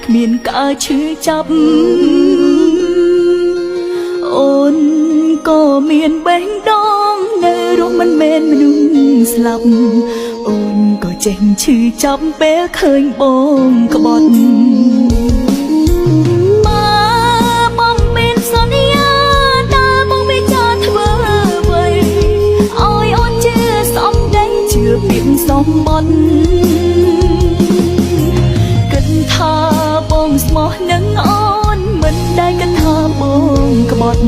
គ្មានការឈឺចាប់អូនក៏មានបេះដូងនៅរស់មិនមែនមនុស្សស្លាប់អូនក៏ចេះឈឺចាប់ពេលឃើញបងក្បត់បងមានសន្យាតើបងមានចោលធ្វើអ្វីឲ្យអូនជឿសំដីជឿពាក្យសំបត្តិគិតថាបងស្មោះនឹងអូនមិនដែលគិតថាបងក្បត់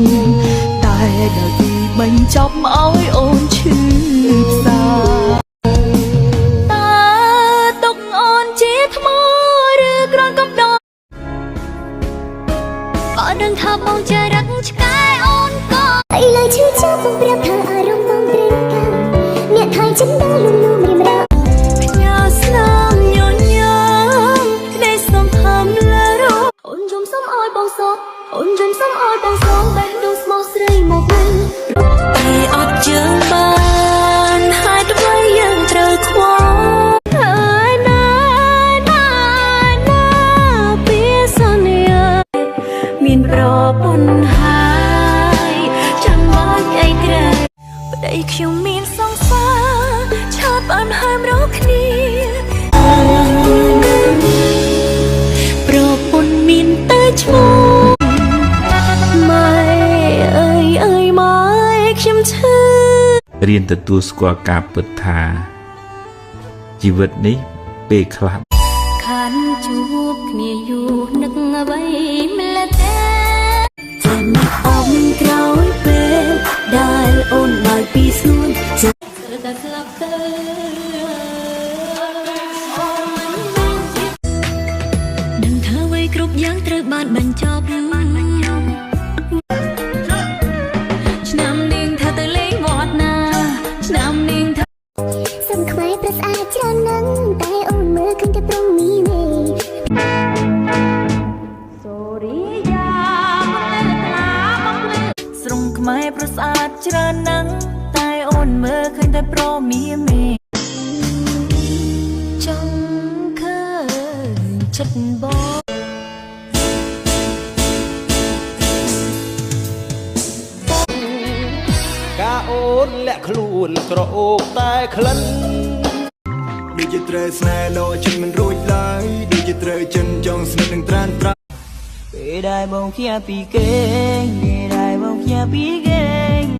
តែដល់ទីបញ្ចប់ឲ្យអូនឈឺផ្សាតើទុកអូនជាថ្មឬគ្រាន់កំដរបើដឹងថាបងចរិតឆ្កែអូនក៏ឥឡូវឈឺចាប់បងប្រាប់ថាអារម្មណ៍បងត្រេកកាំអ្នកថៃចិនដើរលំលំរៀមរកផ្ញើស្នាមញញឹមក្ដីសុំហំលើរអូនយំសុំឲ្យបងសោកអូនយំសុំឲ្យបងសងបេះដូងស្មោះស្រីមកវិញតែអត់ជើងបានហើយអ្វីយើងត្រូវខ្វល់ហើយណាពីសន្យាមានប្រពន្ធហើយចាំមកអីក្រែប្តីខ្ញុំមានសង្សារឆាប់បានហើមរកគ្នាប្រពន្ធមានតែឈ្មោះរៀនទទួលស្គាល់ការពិតថាជីវិតនេះពេលខ្លះខានជួបគ្នាយូរនឹកអ្វីម្ល៉េះទេចាំអមក្រោយពេលដែលអូនបើពីស្នួនតែស្លាប់ទៅនឹងធ្វើអ្វីគ្រប់យ៉ាងត្រូវបានបញ្ចប់ឆ្នាំនាងថាទៅលេងវត្តណាឆ្នាំនាងថាសឹមខ្មែរប្រស្អាតច្រើនណាស់តែអូនមើលឃើញតែព្រមមីនេះសូរីយ៉ាមកលេខ្លាមកលេស្រុងខ្មែរប្រស្អាតច្រើនណាស់តែអូនមើលឃើញតែព្រមមីមេចង់ឃើញចិត្តបងអូនលាក់ខ្លួនក្រអូបតែក្លិនដូចជាត្រូវស្នេហ៍លោចិនមិនរួចឡើយដូចជាត្រូវចិនចង់ស្និទ្ធនឹងត្រានត្រាពេលដែលបងភ្ញាក់ពីគេពេលដែលបងភ្ញាក់ពីគេ